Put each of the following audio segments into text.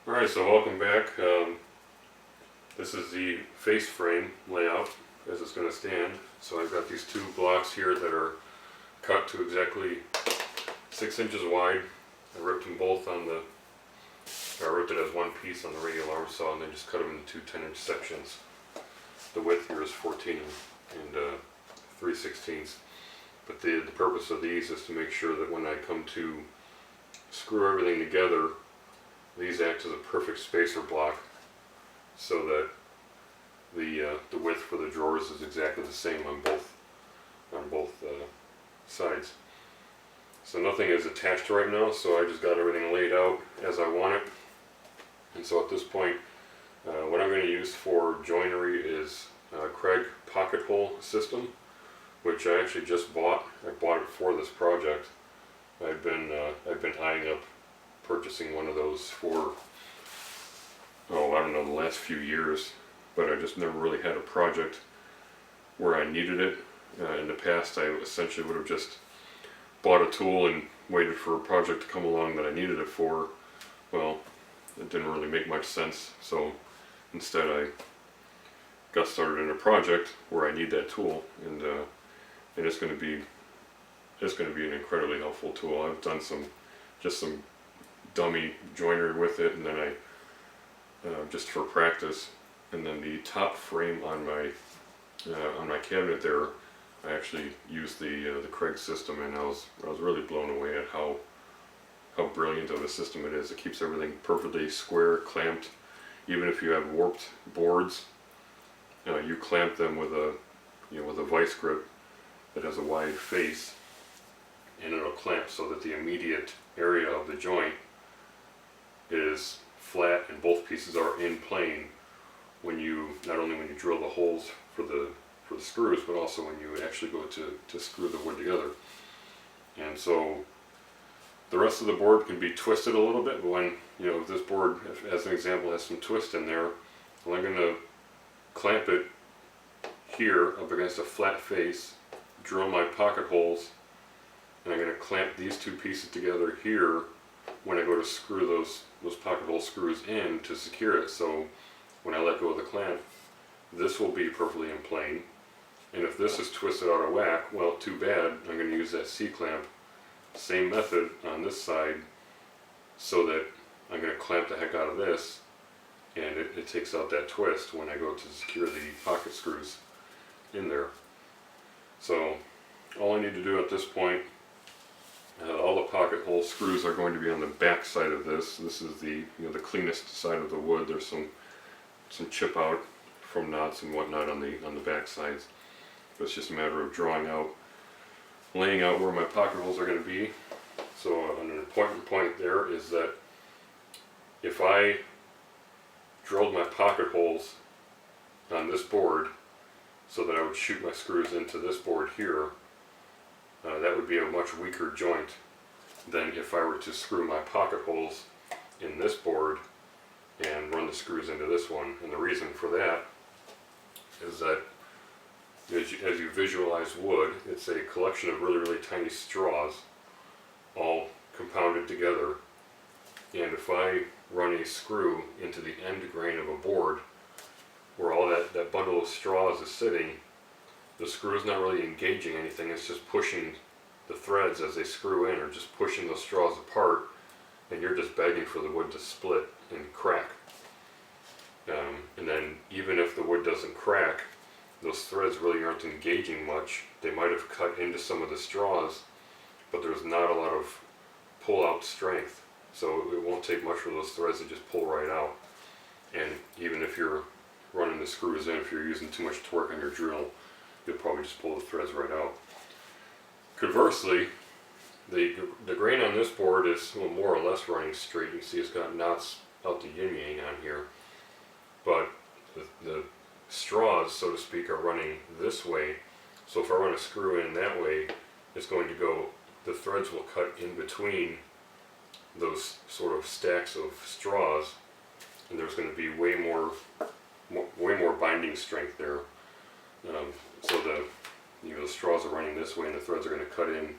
Alright, so welcome back. This is the face frame layout as it's going to stand. So I've got these two blocks here that are cut to exactly 6 inches wide. I ripped them both I ripped it as one piece on the radial arm saw and then just cut them into two 10-inch sections. The width here is 14 and 3/16. But the purpose of these is to make sure that when I come to screw everything together, these act as a perfect spacer block so that the width for the drawers is exactly the same on both sides. So nothing is attached right now, so I just got everything laid out as I want it. And so at this point, what I'm going to use for joinery is Kreg pocket hole system, which I actually just bought. I bought it for this project. I've been eyeing up purchasing one of those for, oh, I don't know, the last few years, but I just never really had a project where I needed it. In the past, I essentially would have just bought a tool and waited for a project to come along that I needed it for. Well, it didn't really make much sense, so instead I got started in a project where I need that tool, and it's going to be an incredibly helpful tool. I've done some dummy joinery with it, and then I just for practice. And then the top frame on my cabinet there, I actually used the Kreg system, and I was really blown away at how brilliant of a system it is. It keeps everything perfectly square, clamped. Even if you have warped boards, you clamp them with a vice grip that has a wide face, and it'll clamp so that the immediate area of the joint is flat and both pieces are in plane not only when you drill the holes for the screws, but also when you actually go to screw the wood together. And so the rest of the board can be twisted a little bit, but when, if this board, as an example, has some twist in there, well, I'm going to clamp it here up against a flat face, drill my pocket holes, and I'm going to clamp these two pieces together here when I go to screw those pocket hole screws in to secure it. So when I let go of the clamp, this will be perfectly in plane. And if this is twisted out of whack, well, too bad. I'm going to use that C-clamp, same method on this side, so that I'm going to clamp the heck out of this, and it takes out that twist when I go to secure the pocket screws in there. So all I need to do at this point, all the pocket hole screws are going to be on the back side of this. This is the cleanest side of the wood. There's some chip out from knots and whatnot on the back sides. But it's just a matter of laying out where my pocket holes are going to be. So an important point there is that if I drilled my pocket holes on this board so that I would shoot my screws into this board here, that would be a much weaker joint than if I were to screw my pocket holes in this board and run the screws into this one. And the reason for that is that as you visualize wood, it's a collection of really tiny straws all compounded together. And if I run a screw into the end grain of a board where all that bundle of straws is sitting, the screw is not really engaging anything, it's just pushing the threads as they screw in, or just pushing those straws apart, and you're just begging for the wood to split and crack. And then even if the wood doesn't crack, those threads really aren't engaging much. They might have cut into some of the straws, but there's not a lot of pull-out strength. So it won't take much for those threads to just pull right out. And even if you're running the screws in, if you're using too much torque on your drill, you'll probably just pull the threads right out. Conversely, the grain on this board is more or less running straight. You can see it's got knots out the yin-yang on here. But the straws, so to speak, are running this way. So if I run a screw in that way, it's going to go, the threads will cut in between those sort of stacks of straws, and there's going to be way more binding strength there. So the straws are running this way, and the threads are going to cut in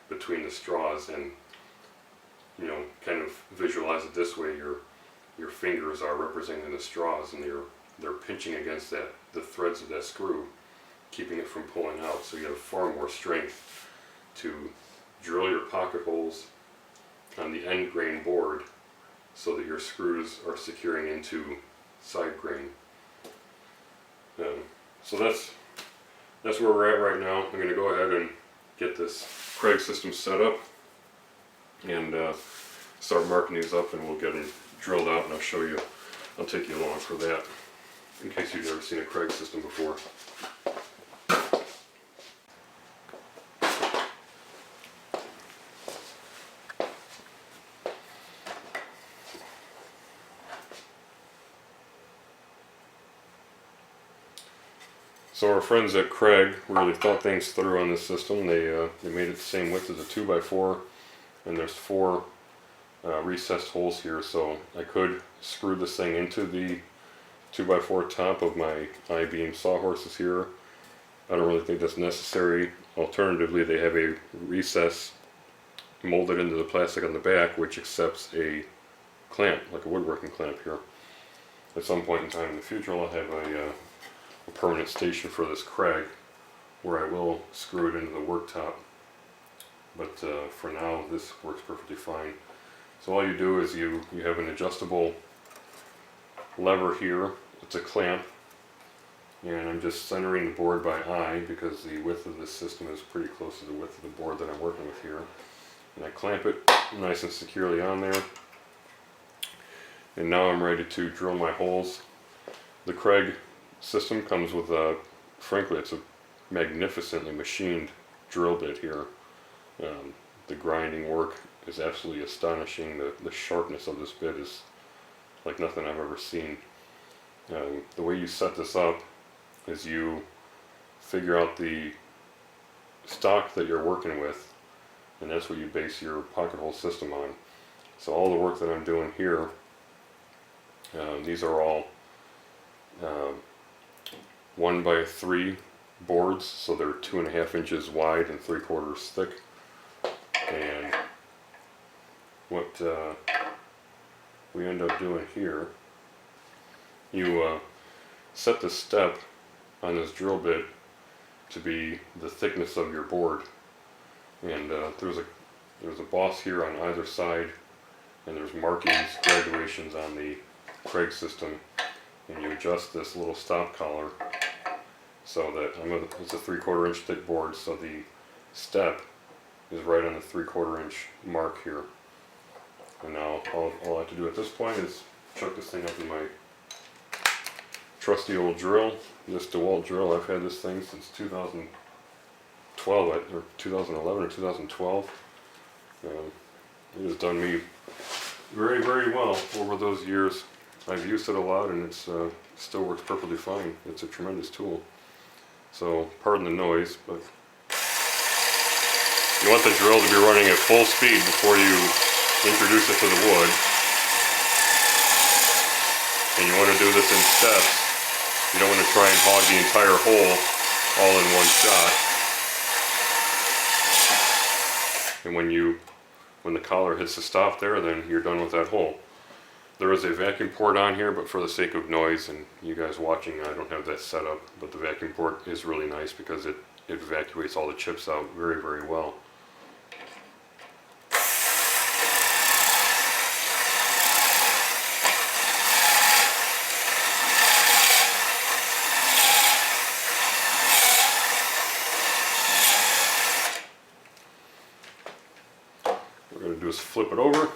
between the straws, and kind of visualize it this way. You're your fingers are representing the straws, and they're pinching against the threads of that screw, keeping it from pulling out. So you have far more strength to drill your pocket holes on the end grain board so that your screws are securing into side grain. So that's where we're at right now. I'm going to go ahead and get this Kreg system set up and start marking these up, and we'll get them drilled out, and I'll take you along for that in case you've never seen a Kreg system before. So our friends at Kreg really thought things through on this system. They made it the same width as a 2x4, and there's 4 recessed holes here, so I could screw this thing into the 2x4 top of my I-beam sawhorses here. I don't really think that's necessary. Alternatively, they have a recess molded into the plastic on the back which accepts a clamp, like a woodworking clamp here. At some point in time in the future, I'll have a permanent station for this Kreg where I will screw it into the worktop, but for now this works perfectly fine. So all you do is you have an adjustable lever here. It's a clamp, and I'm just centering the board by eye because the width of this system is pretty close to the width of the board that I'm working with here. And I clamp it nice and securely on there, and now I'm ready to drill my holes. The Kreg system comes with frankly, it's a magnificently machined drill bit here. The grinding work is absolutely astonishing. The sharpness of this bit is like nothing I've ever seen. The way you set this up is you figure out the stock that you're working with, and that's what you base your pocket hole system on. So all the work that I'm doing here, these are all 1x3 boards, so they're 2.5 inches wide and 3/4 thick. And what we end up doing here, you set the step on this drill bit to be the thickness of your board, and there's a boss here on either side, and there's markings, graduations on the Kreg system, and you adjust this little stop collar so that it's a 3/4 inch thick board, so the step is right on the 3/4 inch mark here. And now all I have to do at this point is chuck this thing up in my trusty old drill, this DeWalt drill. I've had this thing since 2012, or 2011 or 2012. It has done me very, very well over those years. I've used it a lot, and it's still works perfectly fine. It's a tremendous tool. So pardon the noise, but you want the drill to be running at full speed before you introduce it to the wood. And you want to do this in steps. You don't want to try and hog the entire hole all in one shot. And when the collar hits the stop there, then you're done with that hole. There is a vacuum port on here, but for the sake of noise and you guys watching, I don't have that set up. But the vacuum port is really nice because it evacuates all the chips out very, very well. What we're going to do is flip it over.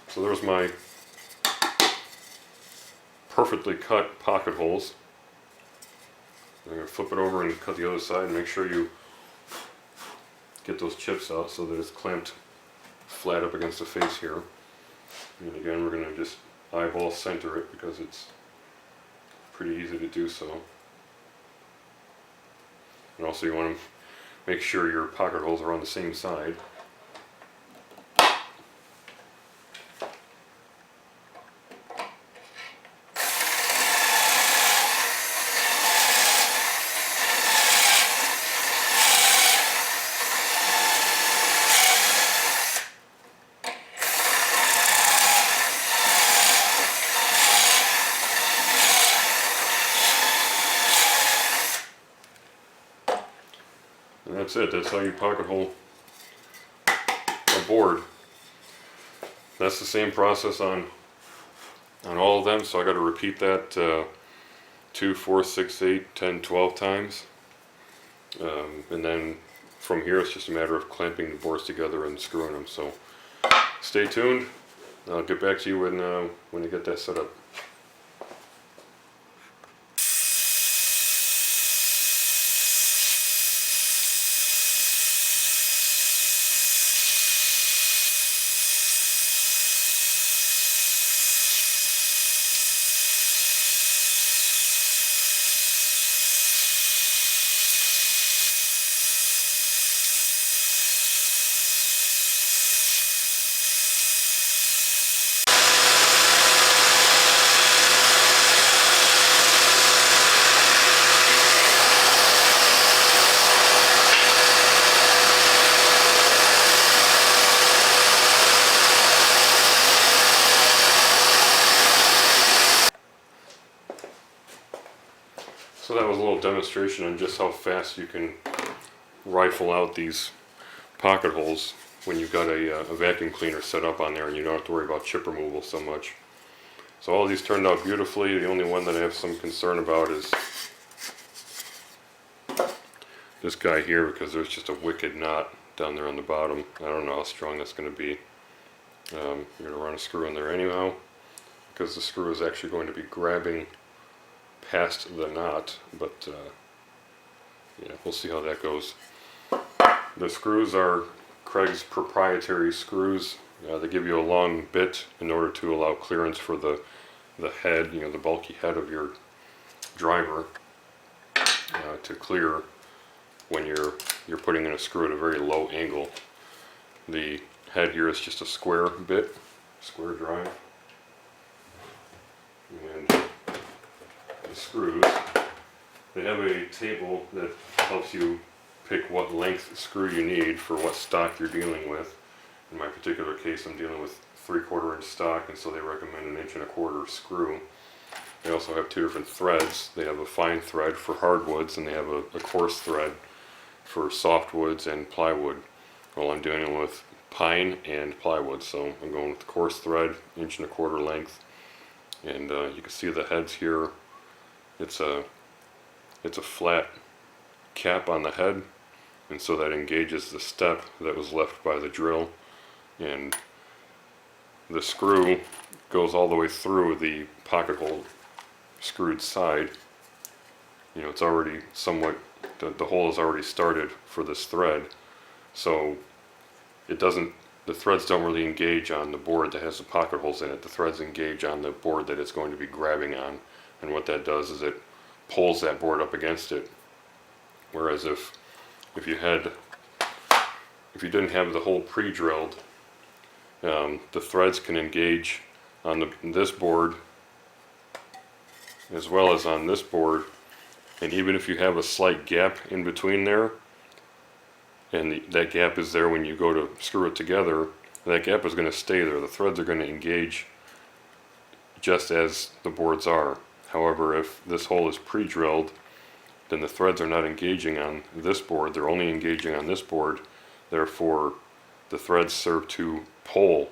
So there's my perfectly cut pocket holes. I'm going to flip it over and cut the other side and make sure you get those chips out so that it's clamped flat up against the face here. And again, we're going to just eyeball center it because it's pretty easy to do so. And also you want to make sure your pocket holes are on the same side. And that's it. That's how you pocket hole a board. That's the same process on all of them, so I got to repeat that 2, 4, 6, 8, 10, 12 times. And then from here it's just a matter of clamping the boards together and screwing them. So stay tuned. I'll get back to you when you get that set up. So that was a little demonstration on just how fast you can rifle out these pocket holes when you've got a vacuum cleaner set up on there and you don't have to worry about chip removal so much. So all these turned out beautifully. The only one that I have some concern about is this guy here, because there's just a wicked knot down there on the bottom. I don't know how strong that's going to be. You're going to run a screw in there anyhow, because the screw is actually going to be grabbing past the knot, but yeah, we'll see how that goes. The screws are Kreg's proprietary screws. They give you a long bit in order to allow clearance for the head, the bulky head of your driver to clear when you're putting in a screw at a very low angle. The head here is just a square bit, square drive, and the screws, they have a table that helps you pick what length screw you need for what stock you're dealing with. In my particular case, I'm dealing with 3/4 inch stock, and so they recommend 1.25 inch screw. They also have 2 different threads. They have a fine thread for hardwoods, and they have a coarse thread for softwoods and plywood. Well, I'm dealing with pine and plywood, so I'm going with the coarse thread, 1.25 inch length. And you can see the heads here. It's a flat cap on the head, and so that engages the step that was left by the drill, and the screw goes all the way through the pocket hole screwed side. It's already somewhat, the hole is already started for this thread, so the threads don't really engage on the board that has the pocket holes in it. The threads engage on the board that it's going to be grabbing on, and what that does is it pulls that board up against it. Whereas if you didn't have the hole pre-drilled, the threads can engage on this board as well as on this board, and even if you have a slight gap in between there, and that gap is there when you go to screw it together, that gap is going to stay there. The threads are going to engage just as the boards are. However, if this hole is pre-drilled, then the threads are not engaging on this board, they're only engaging on this board. Therefore, the threads serve to pull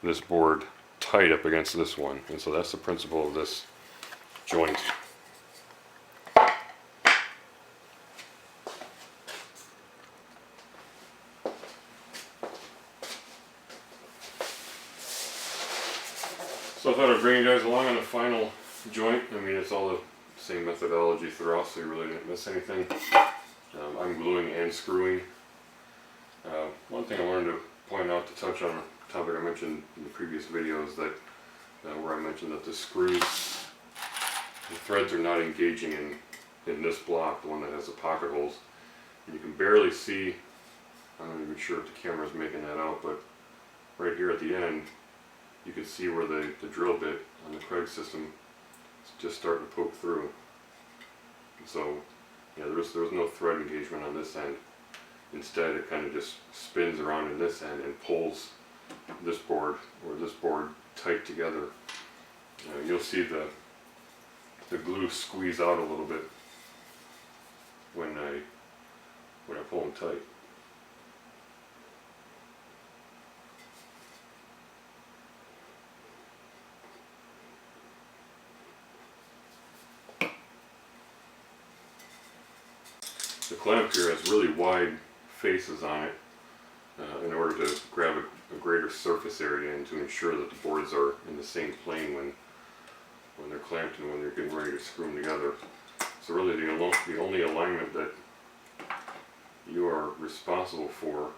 this board tight up against this one. And so that's the principle of this joint. So I thought I'd bring you guys along on the final joint. I mean, it's all the same methodology throughout, so you really didn't miss anything. I'm gluing and screwing. One thing I wanted to point out to touch on a topic I mentioned in the previous videos, that where I mentioned that the screws, the threads are not engaging in this block, the one that has the pocket holes. And you can barely see, I'm not even sure if the camera is making that out, but right here at the end, you can see where the drill bit on the Kreg system is just starting to poke through. And so, yeah, there was no thread engagement on this end. Instead, it kind of just spins around in this end and pulls this board or this board tight together. You'll see the glue squeeze out a little bit when I pull going tight. The clamp here has really wide faces on it in order to grab a greater surface area and to ensure that the boards are in the same plane when they're clamped and when they're getting ready to screw them together. So really the only alignment that you are responsible for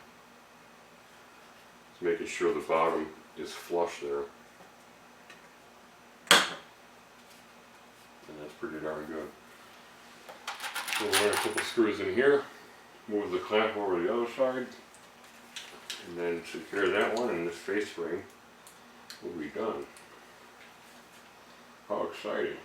is making sure the bottom is flush there. And that's pretty darn good. So we'll run a couple screws in here, move the clamp over to the other side, and then secure that one, and this face frame will be done. How exciting.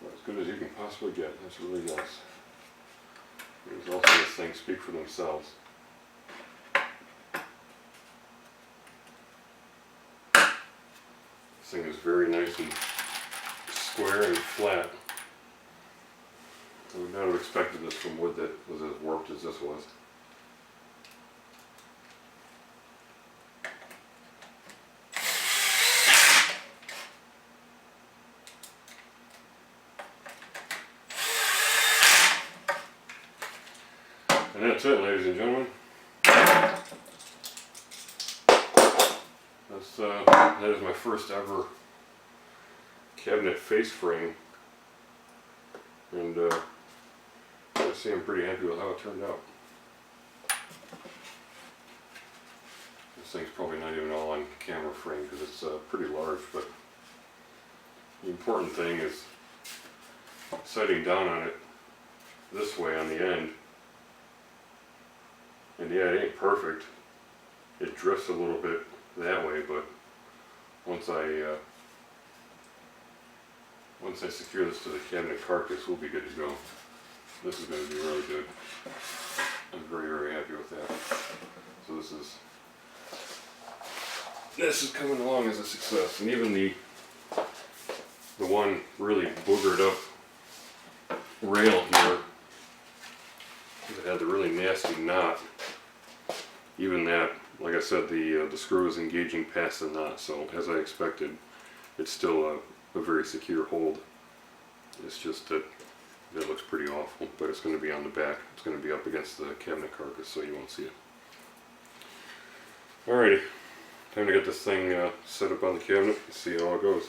As good as you can possibly get. That's really nice. The results of this thing speak for themselves. This thing is very nice and square and flat. I would not have expected this from wood that was as warped as this was. And that's it, ladies and gentlemen. That is my first ever cabinet face frame, and I see I'm pretty happy with how it turned out. This thing's probably not even all on camera frame because it's pretty large, but the important thing is sighting down on it this way on the end. And yeah, it ain't perfect. It drifts a little bit that way, but once I secure this to the cabinet carcass, we'll be good to go. This is going to be really good. I'm very, very happy with that. So this is coming along as a success. And even the one really boogered up rail here, it had the really nasty knot. Even that, like I said, the screw is engaging past the knot, so as I expected, it's still a very secure hold. It's just that it looks pretty awful, but it's going to be on the back. It's going to be up against the cabinet carcass, so you won't see it. Alrighty, time to get this thing set up on the cabinet and see how it goes.